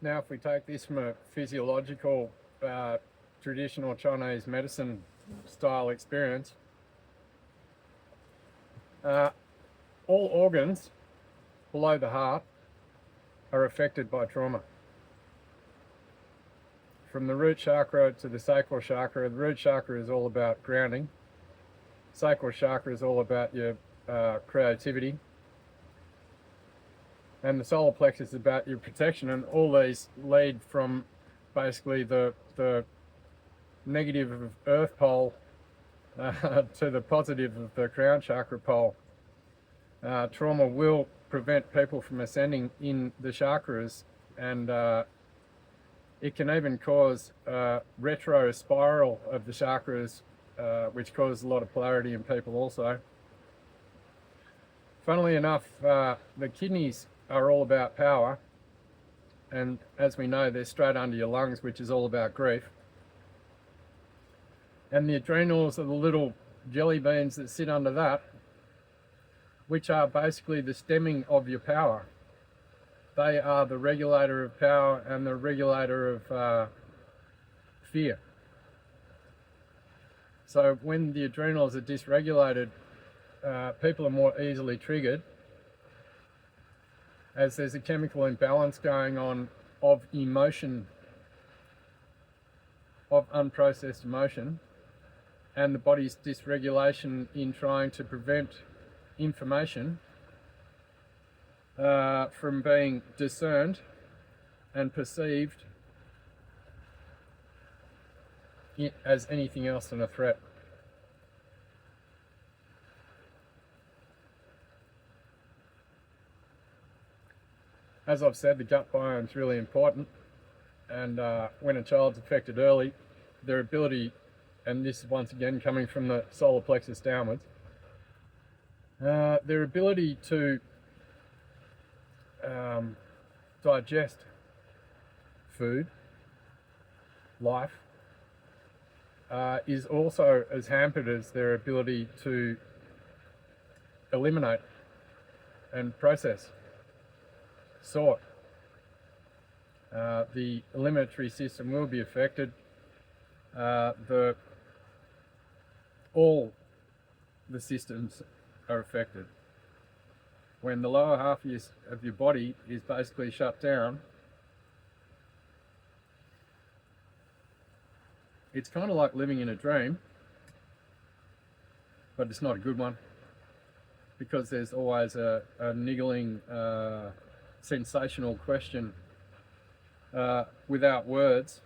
Now, if we take this from a physiological, traditional Chinese medicine style experience, all organs below the heart are affected by trauma. From the root chakra to the sacral chakra, the root chakra is all about grounding. Sacral chakra is all about your creativity. And the solar plexus is about your protection, and all these lead from basically the negative of earth pole to the positive of the crown chakra pole. Trauma will prevent people from ascending in the chakras, and it can even cause retro spiral of the chakras, which causes a lot of polarity in people also. Funnily enough, the kidneys are all about power, and as we know, they're straight under your lungs, which is all about grief. And the adrenals are the little jelly beans that sit under that, which are basically the stemming of your power. They are the regulator of power and the regulator of fear. So when the adrenals are dysregulated, people are more easily triggered, as there's a chemical imbalance going on of emotion, of unprocessed emotion, and the body's dysregulation in trying to prevent information from being discerned and perceived as anything else than a threat. As I've said, the gut biome is really important, and when a child's affected early, their ability, and this is once again coming from the solar plexus downwards, their ability to digest food, life, is also as hampered as their ability to eliminate and process, sort. The eliminatory system will be affected. All the systems are affected. When the lower half of your body is basically shut down, it's kind of like living in a dream, but it's not a good one, because there's always a niggling, sensational question without words,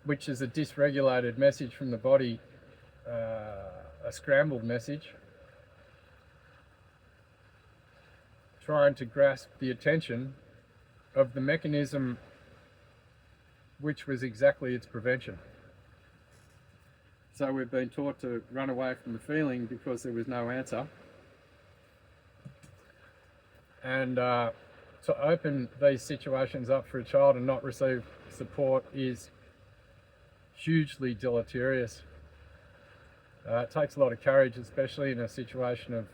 which is a dysregulated message from the body, a scrambled message, trying to grasp the attention of the mechanism which was exactly its prevention. So we've been taught to run away from the feeling because there was no answer. And to open these situations up for a child and not receive support is hugely deleterious. It takes a lot of courage, especially in a situation of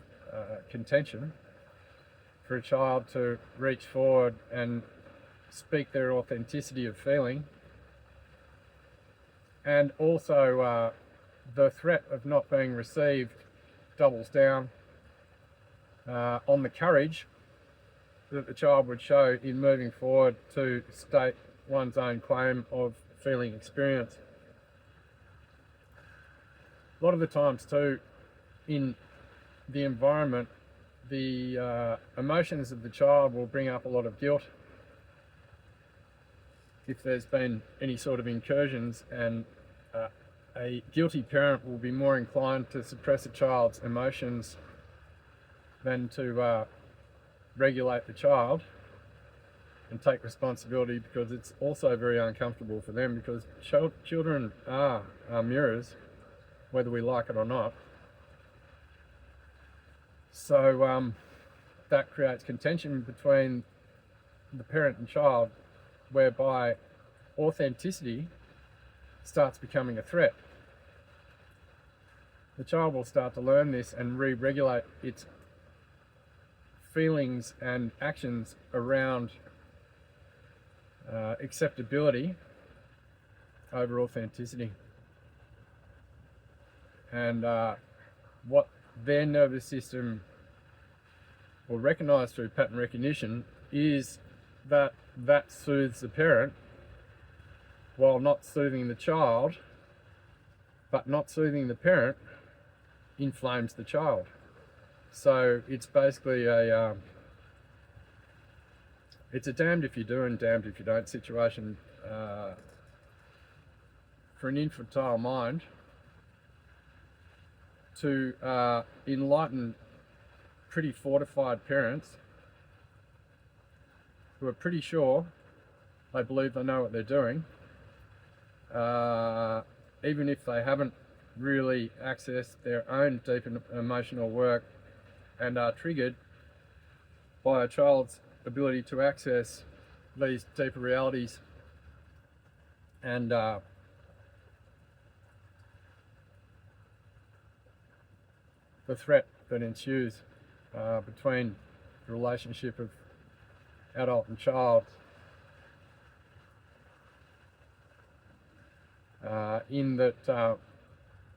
contention, for a child to reach forward and speak their authenticity of feeling. And also the threat of not being received doubles down on the courage that the child would show in moving forward to state one's own claim of feeling experience. A lot of the times too, in the environment, the emotions of the child will bring up a lot of guilt if there's been any sort of incursions, and a guilty parent will be more inclined to suppress a child's emotions than to regulate the child and take responsibility, because it's also very uncomfortable for them, because children are mirrors, whether we like it or not. So that creates contention between the parent and child, whereby authenticity starts becoming a threat. The child will start to learn this and re-regulate its feelings and actions around acceptability over authenticity. And what their nervous system will recognize through pattern recognition is that soothes the parent while not soothing the child, but not soothing the parent inflames the child. So it's basically it's a damned if you do and damned if you don't situation for an infantile mind to enlighten pretty fortified parents who are pretty sure they believe they know what they're doing, even if they haven't really accessed their own deep emotional work and are triggered by a child's ability to access these deeper realities and the threat that ensues between the relationship of adult and child in that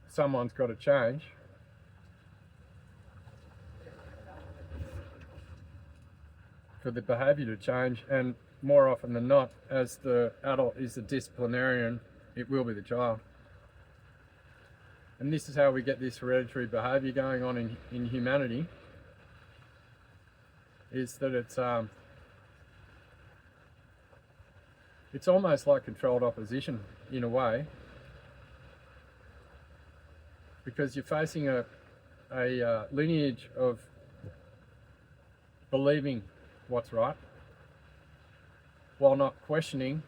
someone's got to change for the behaviour to change, and more often than not, as the adult is the disciplinarian, it will be the child. And this is how we get this hereditary behaviour going on in humanity, is that it's almost like controlled opposition in a way, because you're facing a lineage of believing what's right while not questioning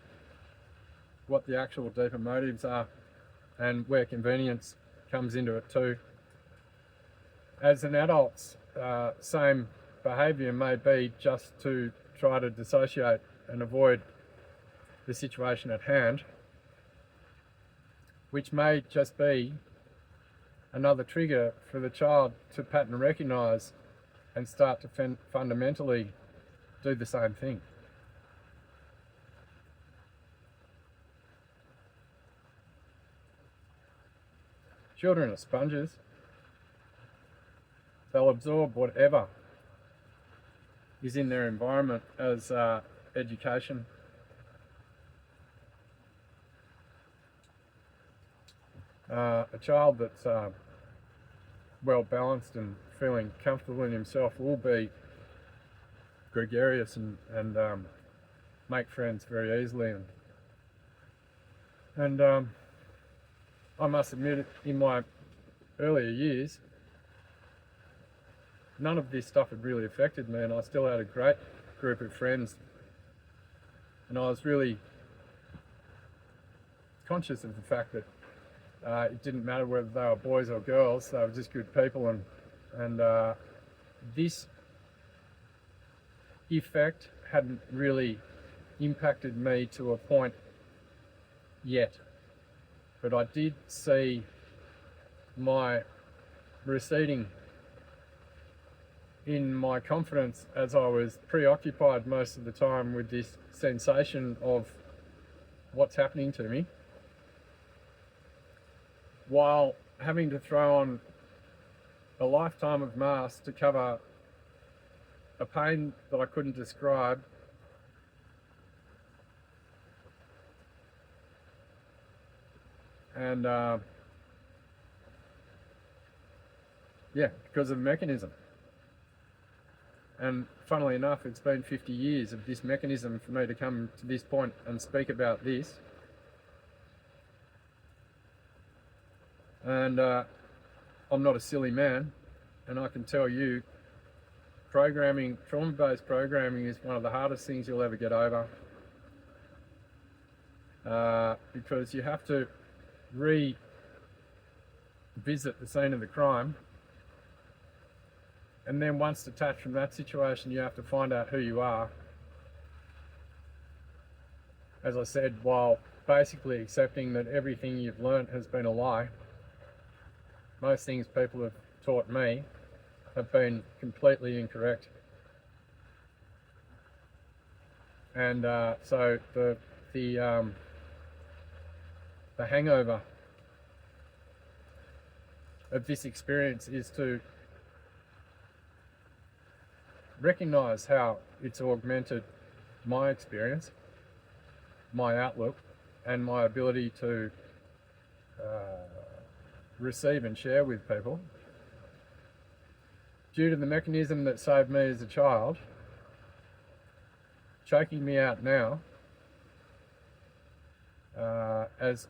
what the actual deeper motives are and where convenience comes into it too. As an adult's same behaviour may be just to try to dissociate and avoid the situation at hand, which may just be another trigger for the child to pattern recognise and start to fundamentally do the same thing. Children are sponges. They'll absorb whatever is in their environment as education. A child that's well balanced and feeling comfortable in himself will be gregarious and make friends very easily. And I must admit, in my earlier years, none of this stuff had really affected me, and I still had a great group of friends. And I was really conscious of the fact that it didn't matter whether they were boys or girls, they were just good people, and this effect hadn't really impacted me to a point yet. But I did see my receding in my confidence as I was preoccupied most of the time with this sensation of what's happening to me, while having to throw on a lifetime of masks to cover a pain that I couldn't describe, and because of the mechanism. And funnily enough, it's been 50 years of this mechanism for me to come to this point and speak about this. And I'm not a silly man, and I can tell you, trauma-based programming is one of the hardest things you'll ever get over, because you have to revisit the scene of the crime, and then once detached from that situation, you have to find out who you are, as I said, while basically accepting that everything you've learnt has been a lie. Most things people have taught me have been completely incorrect. And so the hangover of this experience is to recognize how it's augmented my experience, my outlook, and my ability to receive and share with people. Due to the mechanism that saved me as a child, choking me out now, as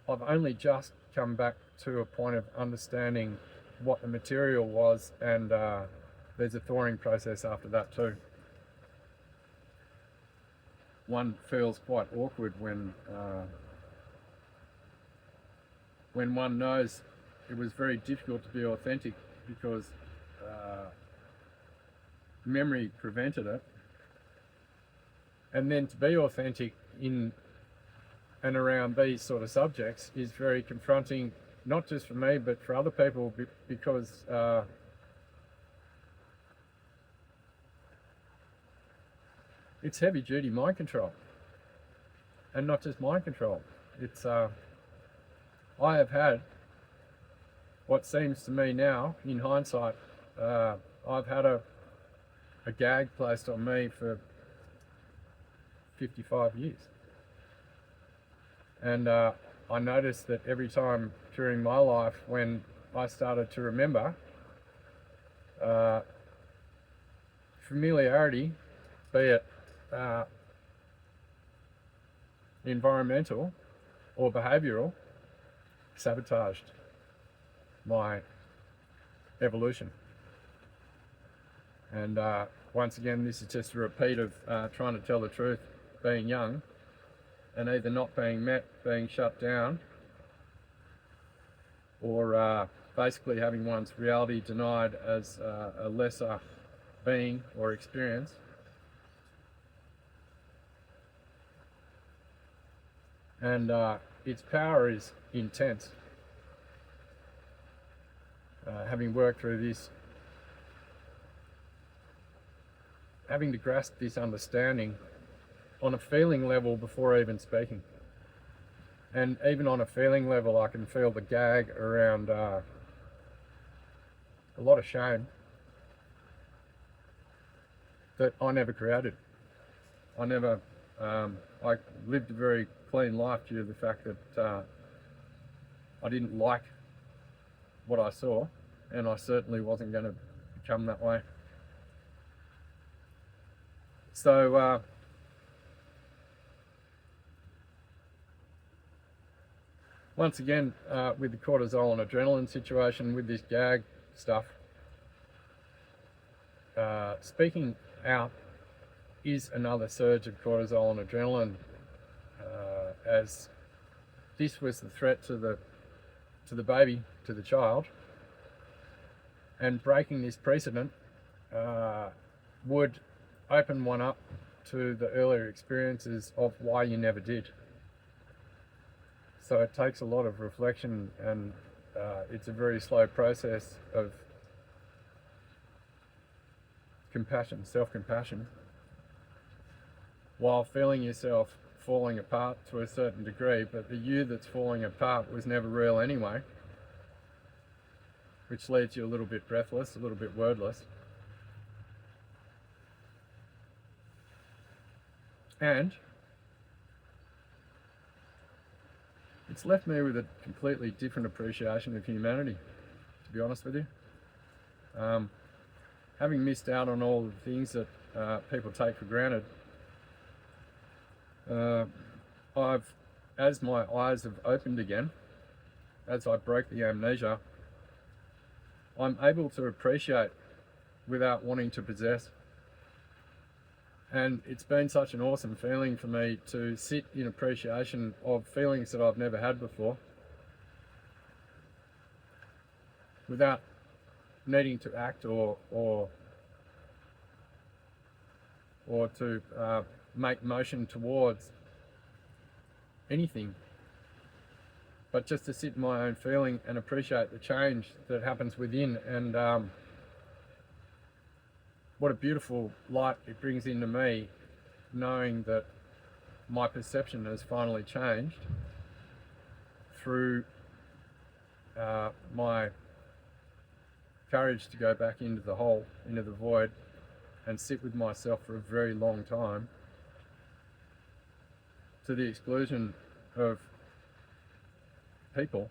I've only just come back to a point of understanding what the material was, and there's a thawing process after that too. One feels quite awkward when one knows it was very difficult to be authentic because memory prevented it, and then to be authentic in and around these sort of subjects is very confronting, not just for me but for other people, because it's heavy duty mind control, and not just mind control. It's I have had what seems to me now, in hindsight, I've had a gag placed on me for 55 years. And I noticed that every time during my life when I started to remember, familiarity, be it environmental or behavioural, sabotaged my evolution. And once again, this is just a repeat of trying to tell the truth, being young, and either not being met, being shut down, or basically having one's reality denied as a lesser being or experience. And its power is intense. Having worked through this, having to grasp this understanding on a feeling level before even speaking. And even on a feeling level, I can feel the gag around a lot of shame that I never created. I lived a very clean life due to the fact that I didn't like what I saw, and I certainly wasn't going to become that way. So once again, with the cortisol and adrenaline situation, with this gag stuff, speaking out is another surge of cortisol and adrenaline, as this was the threat to the baby, to the child, and breaking this precedent would open one up to the earlier experiences of why you never did. So it takes a lot of reflection, and it's a very slow process of compassion, self-compassion, while feeling yourself falling apart to a certain degree, but the you that's falling apart was never real anyway, which leaves you a little bit breathless, a little bit wordless. And it's left me with a completely different appreciation of humanity, to be honest with you. Having missed out on all the things that people take for granted, as my eyes have opened again, as I broke the amnesia, I'm able to appreciate without wanting to possess. And it's been such an awesome feeling for me to sit in appreciation of feelings that I've never had before, without needing to act or to make motion towards anything, but just to sit in my own feeling and appreciate the change that happens within, and what a beautiful light it brings into me, knowing that my perception has finally changed through my courage to go back into the hole, into the void, and sit with myself for a very long time, to the exclusion of people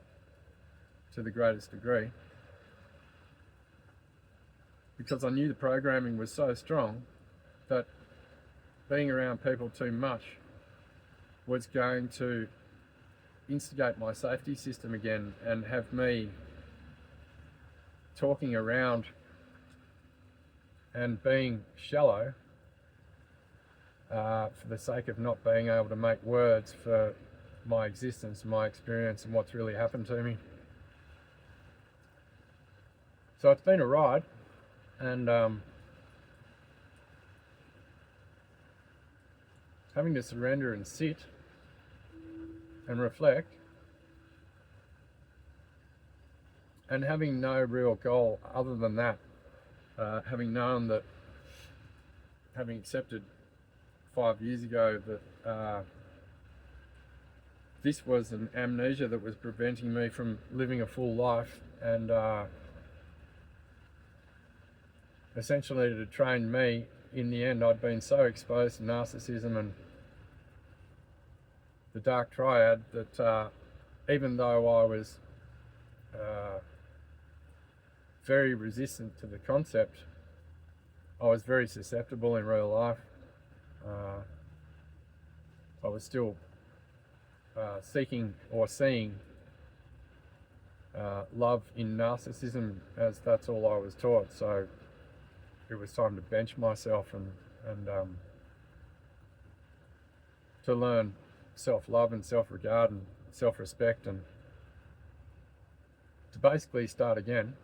to the greatest degree, because I knew the programming was so strong that being around people too much was going to instigate my safety system again and have me talking around and being shallow for the sake of not being able to make words for my existence, my experience, and what's really happened to me. So it's been a ride, and having to surrender and sit and reflect, and having no real goal other than that, having known that, having accepted 5 years ago that this was an amnesia that was preventing me from living a full life, and essentially to train me. In the end, I'd been so exposed to narcissism and the dark triad that even though I was very resistant to the concept, I was very susceptible in real life. I was still seeking or seeing love in narcissism, as that's all I was taught. So it was time to bench myself and to learn self-love and self-regard and self-respect, and to basically start again.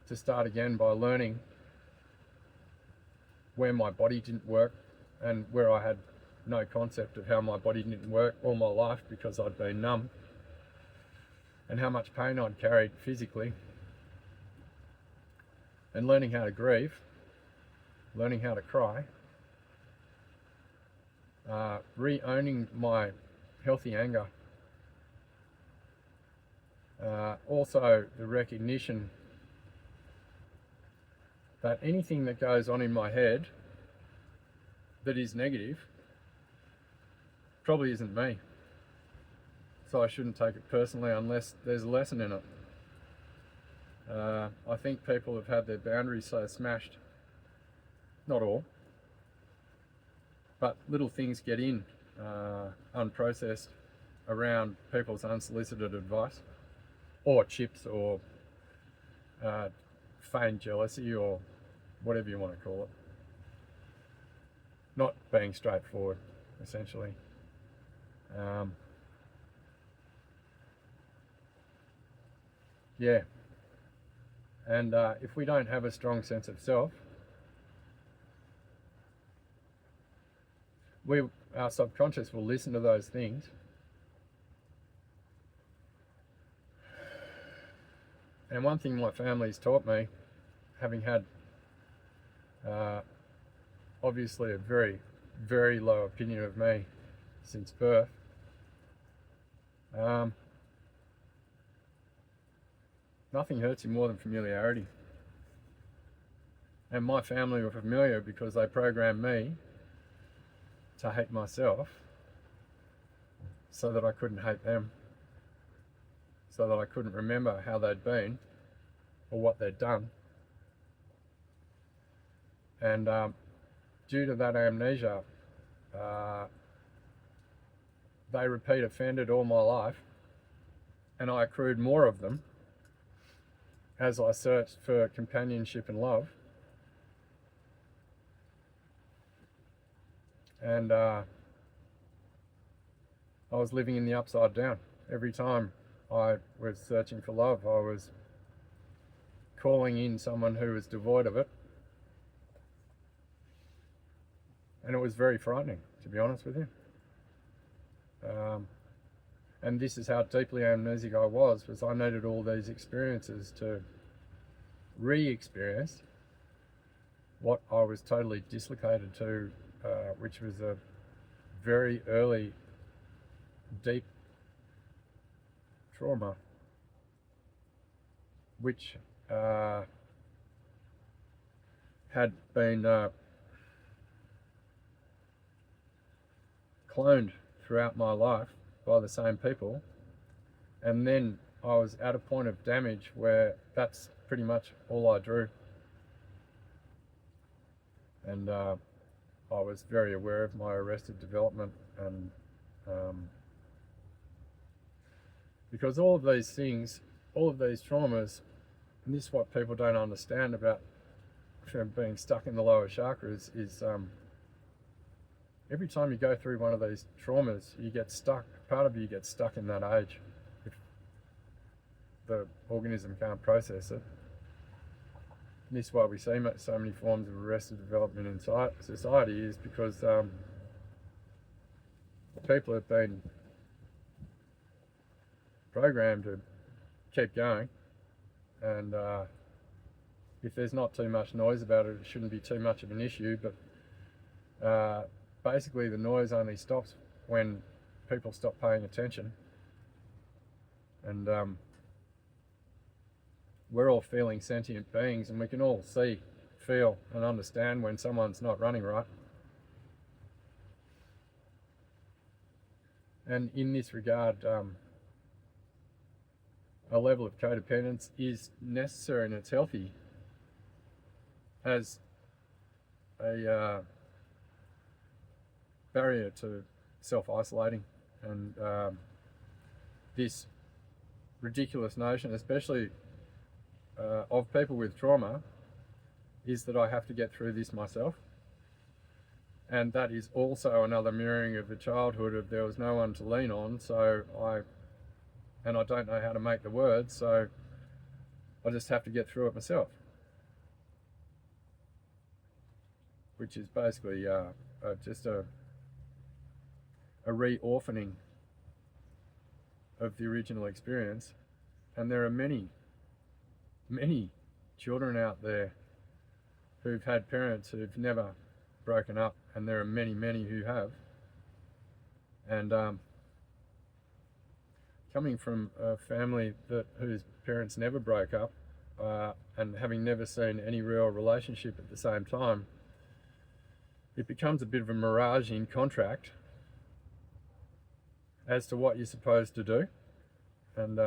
To start again by learning where my body didn't work, and where I had no concept of how my body didn't work all my life because I'd been numb, and how much pain I'd carried physically, and learning how to grieve, learning how to cry, re-owning my healthy anger, also the recognition that anything that goes on in my head that is negative probably isn't me. So I shouldn't take it personally unless there's a lesson in it. I think people have had their boundaries so smashed, not all, but little things get in unprocessed around people's unsolicited advice, or chips, or feigned jealousy, or whatever you want to call it. Not being straightforward, essentially. Yeah. And if we don't have a strong sense of self, our subconscious will listen to those things, and one thing my family's taught me, having had obviously a very, very low opinion of me since birth, nothing hurts you more than familiarity. And my family were familiar because they programmed me to hate myself so that I couldn't hate them, so that I couldn't remember how they'd been or what they'd done. And due to that amnesia, they repeat offended all my life, and I accrued more of them as I searched for companionship and love. And I was living in the upside down. Every time I was searching for love, I was calling in someone who was devoid of it. And it was very frightening, to be honest with you. And this is how deeply amnesic I was I needed all these experiences to re-experienced what I was totally dislocated to, which was a very early, deep trauma, which had been cloned throughout my life by the same people, and then I was at a point of damage where that's pretty much all I drew. And I was very aware of my arrested development, and because all of these things, all of these traumas, and this is what people don't understand about being stuck in the lower chakras, is every time you go through one of these traumas, you get stuck, part of you gets stuck in that age if the organism can't process it. And this is why we see so many forms of arrested development in society, is because people have been programmed to keep going, and if there's not too much noise about it, it shouldn't be too much of an issue, but basically the noise only stops when people stop paying attention. And we're all feeling sentient beings, and we can all see, feel and understand when someone's not running right. And in this regard, a level of codependence is necessary, and it's healthy as a barrier to self-isolating. And this ridiculous notion, especially of people with trauma, is that I have to get through this myself. And that is also another mirroring of the childhood of there was no one to lean on, so I don't know how to make the words, so I just have to get through it myself. Which is basically just a re-orphaning of the original experience. And there are many children out there who've had parents who've never broken up, and there are many who have. And coming from a family whose parents never broke up, and having never seen any real relationship at the same time, it becomes a bit of a mirage in contract as to what you're supposed to do. And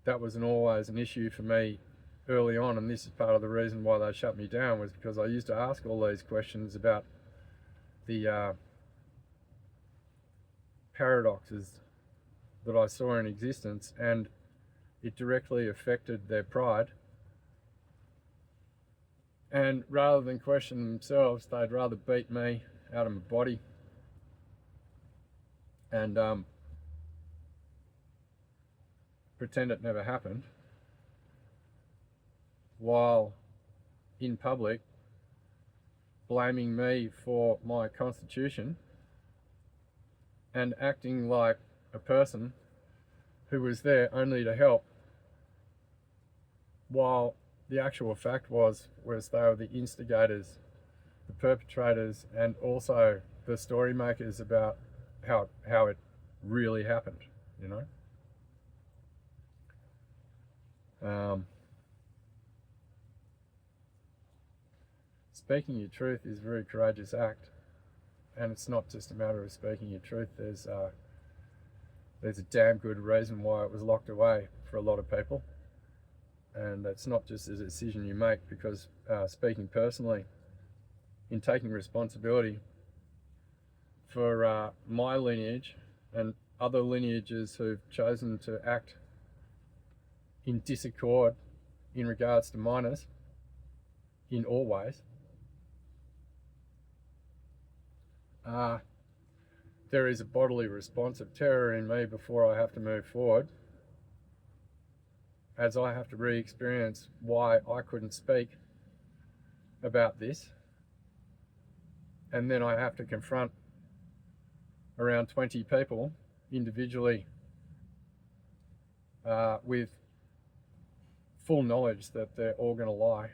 that was always an issue for me early on, and this is part of the reason why they shut me down, was because I used to ask all these questions about the paradoxes that I saw in existence, and it directly affected their pride. And rather than question themselves, they'd rather beat me out of my body. And pretend it never happened, while in public blaming me for my constitution and acting like a person who was there only to help, while the actual fact was they were the instigators, the perpetrators, and also the story makers about how it really happened, you know. Speaking your truth is a very courageous act, and it's not just a matter of speaking your truth. There's a damn good reason why it was locked away for a lot of people, and it's not just a decision you make, because speaking personally, in taking responsibility for my lineage and other lineages who've chosen to act in disaccord in regards to minors in all ways, there is a bodily response of terror in me before I have to move forward, as I have to re-experience why I couldn't speak about this, and then I have to confront around 20 people individually with full knowledge that they're all going to lie.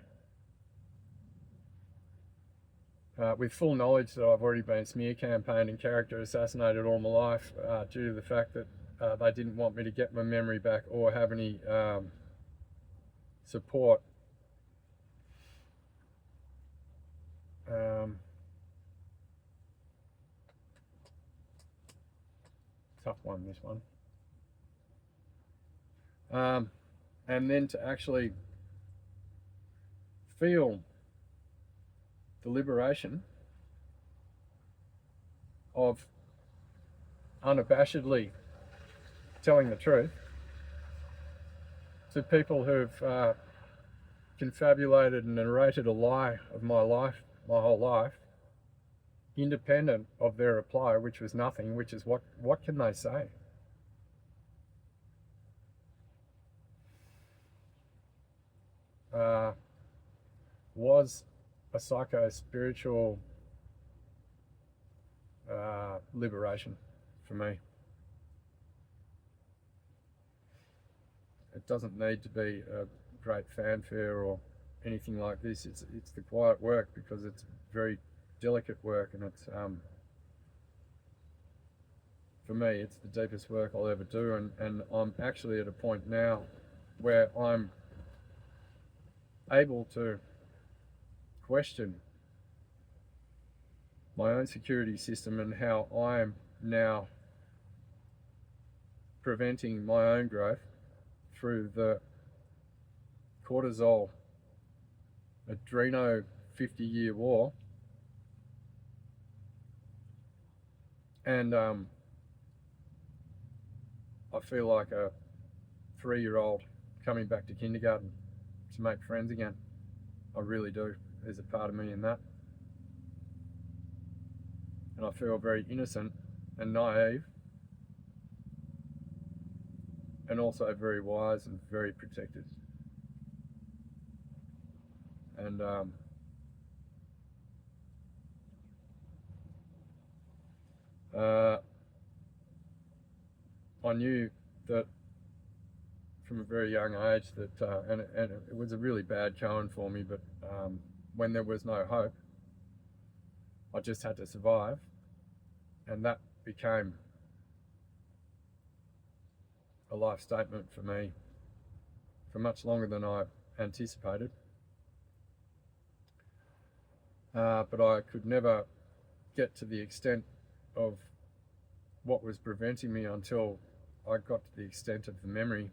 With full knowledge that I've already been smear campaigned and character assassinated all my life due to the fact that they didn't want me to get my memory back or have any support. Tough one, this one. And then to actually feel the liberation of unabashedly telling the truth to people who've confabulated and narrated a lie of my life, my whole life, independent of their reply, which was nothing, which is what can they say? Was a psycho-spiritual liberation for me. It doesn't need to be a great fanfare or anything like this. It's the quiet work, because it's very delicate work, and it's for me, it's the deepest work I'll ever do, and I'm actually at a point now where I'm able to question my own security system and how I'm now preventing my own growth through the cortisol adreno 50-year war. And I feel like a 3-year-old coming back to kindergarten to make friends again. I really do. There's a part of me in that. And I feel very innocent and naive, and also very wise and very protected. And I knew that from a very young age that, and it was a really bad going for me, but when there was no hope, I just had to survive, and that became a life statement for me for much longer than I anticipated. But I could never get to the extent of what was preventing me until I got to the extent of the memory,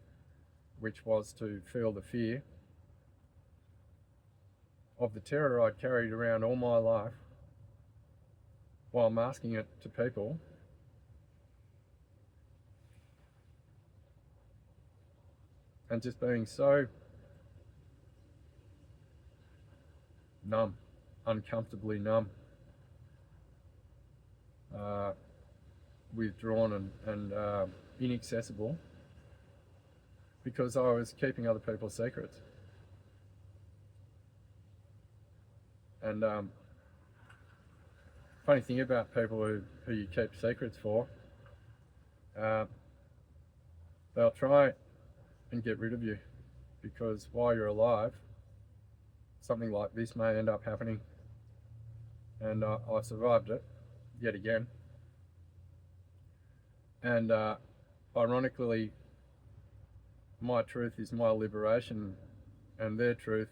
which was to feel the fear of the terror I'd carried around all my life while masking it to people. And just being so numb, uncomfortably numb, withdrawn and inaccessible, because I was keeping other people's secrets. And funny thing about people who you keep secrets for, they'll try and get rid of you, because while you're alive, something like this may end up happening. And I survived it yet again. And ironically, my truth is my liberation, and their truth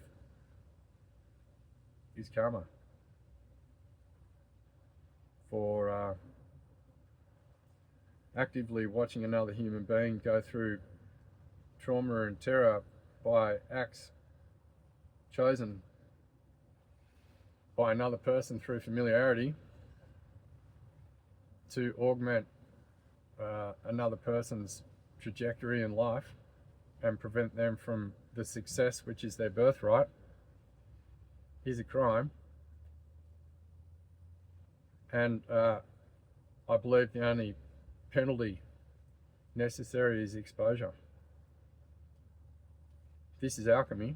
is karma for actively watching another human being go through trauma and terror by acts chosen by another person through familiarity to augment another person's trajectory in life and prevent them from the success which is their birthright, is a crime. And I believe the only penalty necessary is exposure. This is alchemy.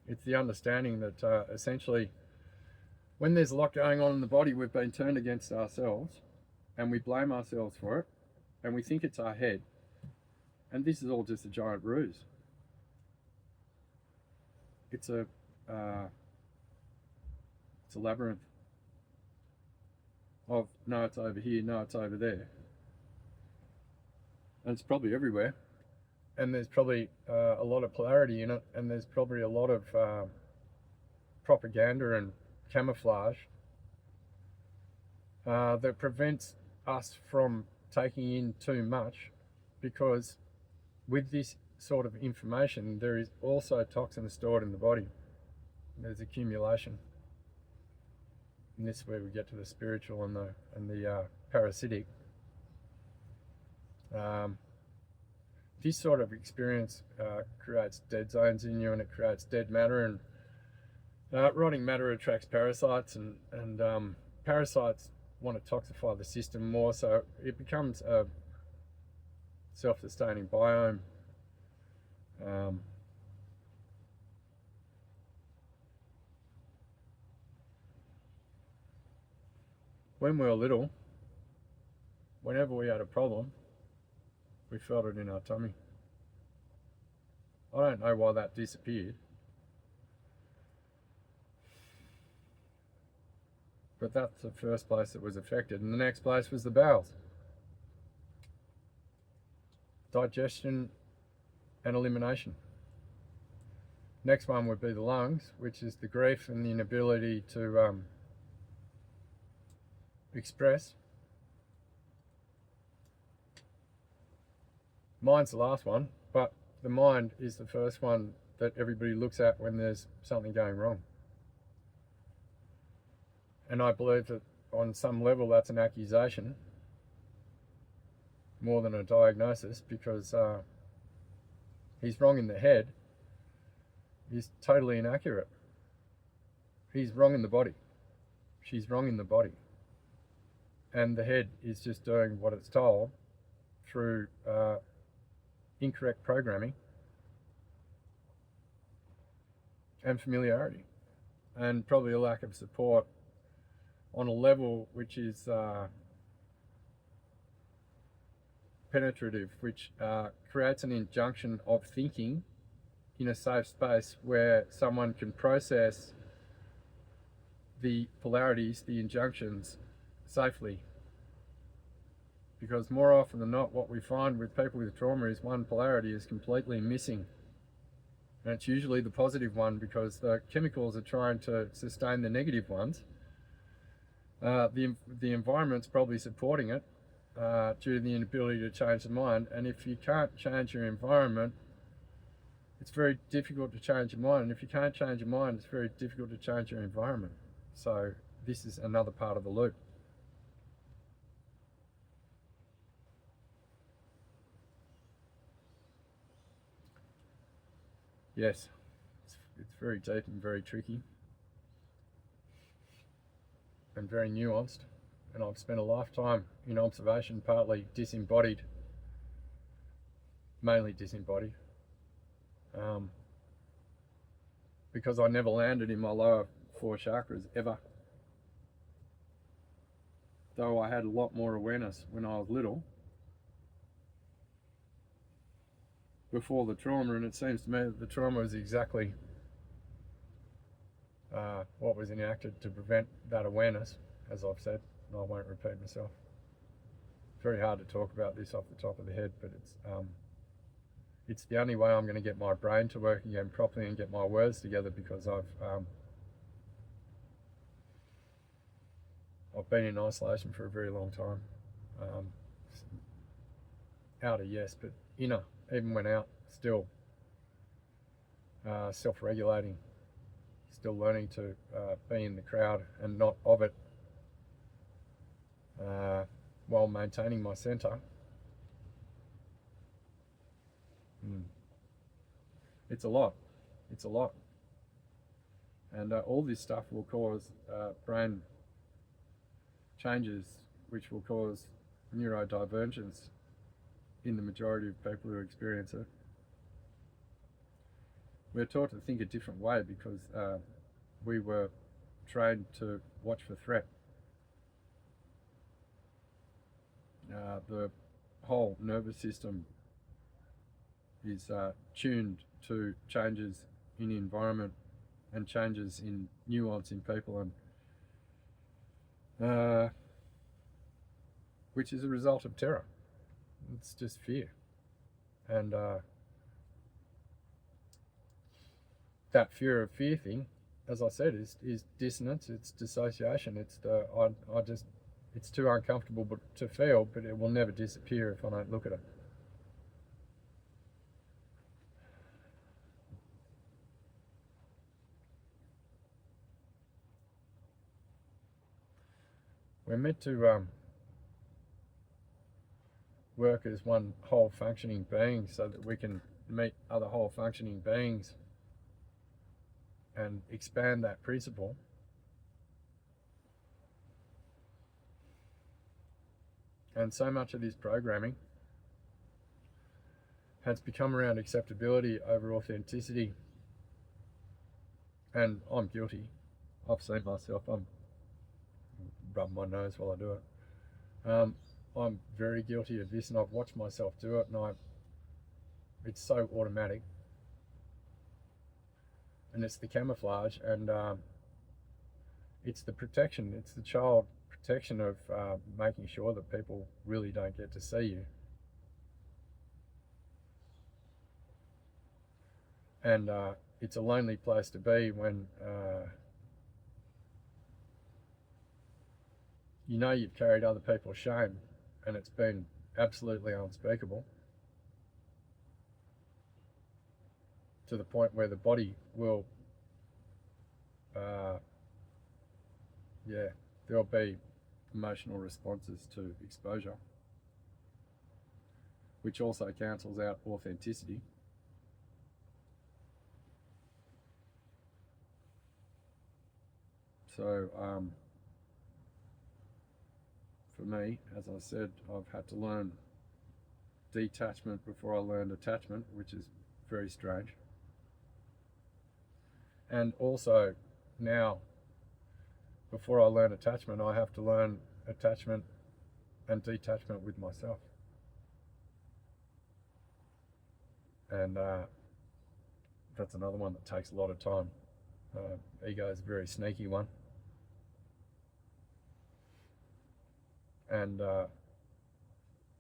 It's the understanding that essentially, when there's a lot going on in the body, we've been turned against ourselves, and we blame ourselves for it, and we think it's our head. And this is all just a giant ruse. It's a labyrinth of no, it's over here, no, it's over there, and it's probably everywhere. And there's probably a lot of polarity in it, and there's probably a lot of propaganda and camouflage that prevents us from taking in too much, because with this sort of information there is also toxins stored in the body. There's accumulation, and this is where we get to the spiritual and the parasitic. This sort of experience creates dead zones in you, and it creates dead matter, and rotting matter attracts parasites, and parasites want to toxify the system more, so it becomes a self-sustaining biome. When we were little, whenever we had a problem, we felt it in our tummy. I don't know why that disappeared, but that's the first place that was affected, and the next place was the bowels. Digestion and elimination. Next one would be the lungs, which is the grief and the inability to express. Mind's the last one, but the mind is the first one that everybody looks at when there's something going wrong. And I believe that on some level that's an accusation more than a diagnosis, because he's wrong in the head, he's totally inaccurate. He's wrong in the body, she's wrong in the body, and the head is just doing what it's told through incorrect programming and familiarity, and probably a lack of support on a level which is penetrative, which creates an injunction of thinking in a safe space where someone can process the polarities, the injunctions, safely. Because more often than not, what we find with people with trauma is one polarity is completely missing. And it's usually the positive one, because the chemicals are trying to sustain the negative ones. The environment's probably supporting it due to the inability to change the mind. And if you can't change your environment, it's very difficult to change your mind. And if you can't change your mind, it's very difficult to change your environment. So this is another part of the loop. Yes, it's very deep and very tricky and very nuanced, and I've spent a lifetime in observation, partly disembodied, mainly disembodied, because I never landed in my lower 4 chakras ever. Though I had a lot more awareness when I was little, before the trauma, and it seems to me that the trauma is exactly what was enacted to prevent that awareness, as I've said, and I won't repeat myself. It's very hard to talk about this off the top of the head, but it's the only way I'm going to get my brain to work again properly and get my words together, because I've been in isolation for a very long time. Outer, yes, but inner, even when out, still self-regulating, still learning to be in the crowd and not of it, while maintaining my center. It's a lot. It's a lot. And all this stuff will cause brain changes, which will cause neurodivergence in the majority of people who experience it. We're taught to think a different way because we were trained to watch for threat. The whole nervous system is tuned to changes in the environment and changes in nuance in people, and which is a result of terror. It's just fear, and that fear of fear thing, as I said, is dissonance. It's dissociation. It's it's too uncomfortable to feel, but it will never disappear if I don't look at it. We're meant to work as one whole functioning being so that we can meet other whole functioning beings and expand that principle. And so much of this programming has become around acceptability over authenticity. And I'm guilty. I've seen myself. I'm rubbing my nose while I do it. I'm very guilty of this, and I've watched myself do it, and it's so automatic. And it's the camouflage, and it's the protection. It's the child protection of making sure that people really don't get to see you. And it's a lonely place to be when you know you've carried other people's shame, and it's been absolutely unspeakable, to the point where the body will, there'll be emotional responses to exposure, which also cancels out authenticity. So for me, as I said, I've had to learn detachment before I learned attachment, which is very strange. And also now, before I learn attachment, I have to learn attachment and detachment with myself. And that's another one that takes a lot of time. Ego is a very sneaky one. And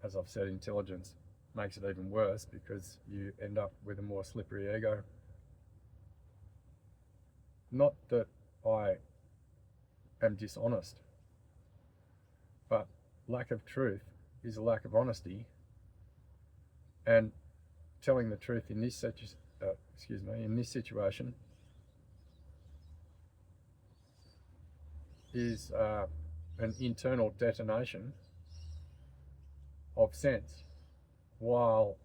as I've said, intelligence makes it even worse, because you end up with a more slippery ego. Not that I am dishonest, but lack of truth is a lack of honesty, and telling the truth in this situation is an internal detonation of sense, while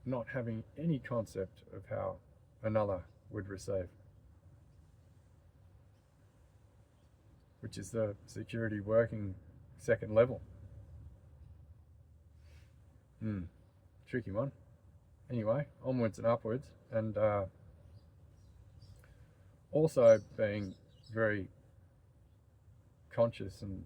not having any concept of how another would receive, which is the security working second level. Tricky one. Anyway, onwards and upwards, and also being very conscious and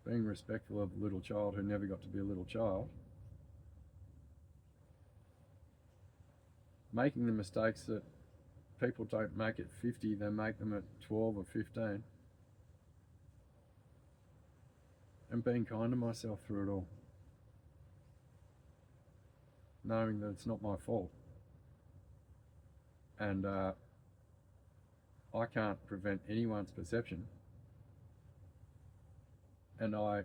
being respectful of a little child who never got to be a little child, making the mistakes that people don't make at 50, they make them at 12 or 15, and being kind to myself through it all, knowing that it's not my fault, and I can't prevent anyone's perception, and I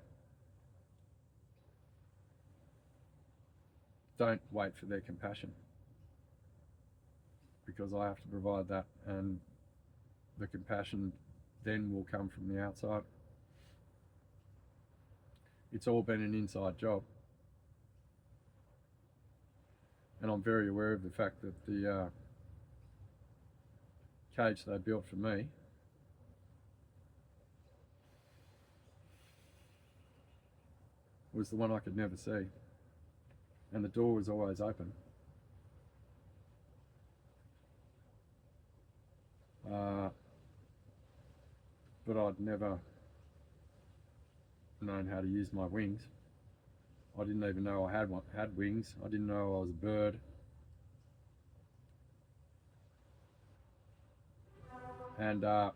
don't wait for their compassion, because I have to provide that, and the compassion then will come from the outside. It's all been an inside job, and I'm very aware of the fact that the cage they built for me was the one I could never see, and the door was always open. But I'd never known how to use my wings. I didn't even know I had wings. I didn't know I was a bird. And the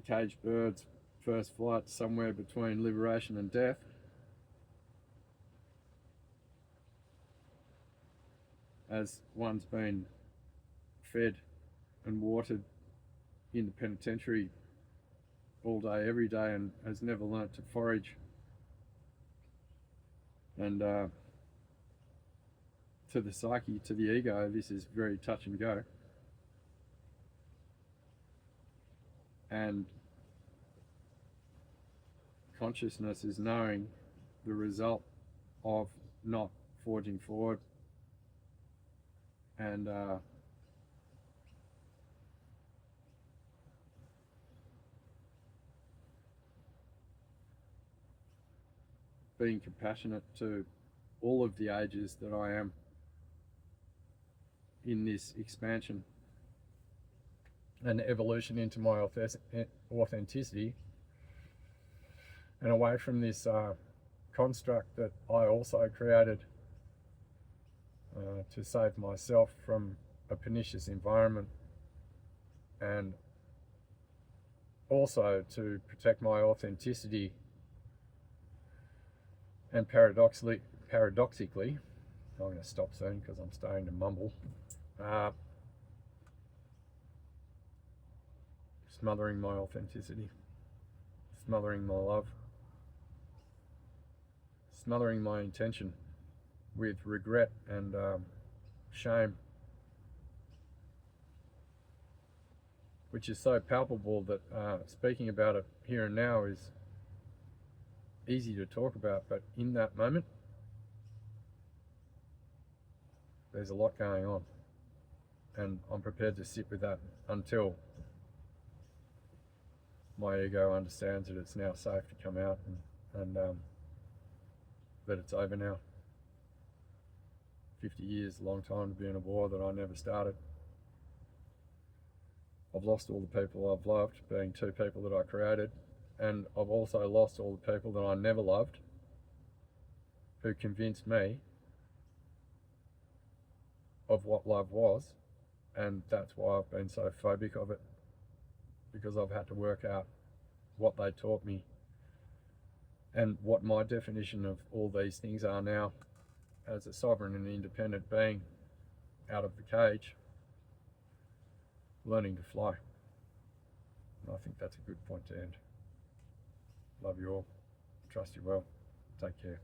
caged bird's first flight somewhere between liberation and death. As one's been fed and watered in the penitentiary all day, every day, and has never learnt to forage. And to the psyche, to the ego, this is very touch and go. And consciousness is knowing the result of not forging forward, and being compassionate to all of the ages that I am in this expansion and evolution into my authenticity, and away from this construct that I also created to save myself from a pernicious environment, and also to protect my authenticity. And paradoxically, I'm going to stop soon because I'm starting to mumble. Smothering my authenticity, smothering my love, smothering my intention with regret and shame, which is so palpable that speaking about it here and now is easy to talk about, but in that moment there's a lot going on, and I'm prepared to sit with that until my ego understands that it's now safe to come out, and that it's over now. 50 years, a long time to be in a war that I never started. I've lost all the people I've loved, being two people that I created, and I've also lost all the people that I never loved, who convinced me of what love was, and that's why I've been so phobic of it, because I've had to work out what they taught me and what my definition of all these things are now as a sovereign and independent being out of the cage, learning to fly. And I think that's a good point to end. Love you all. Trust you well. Take care.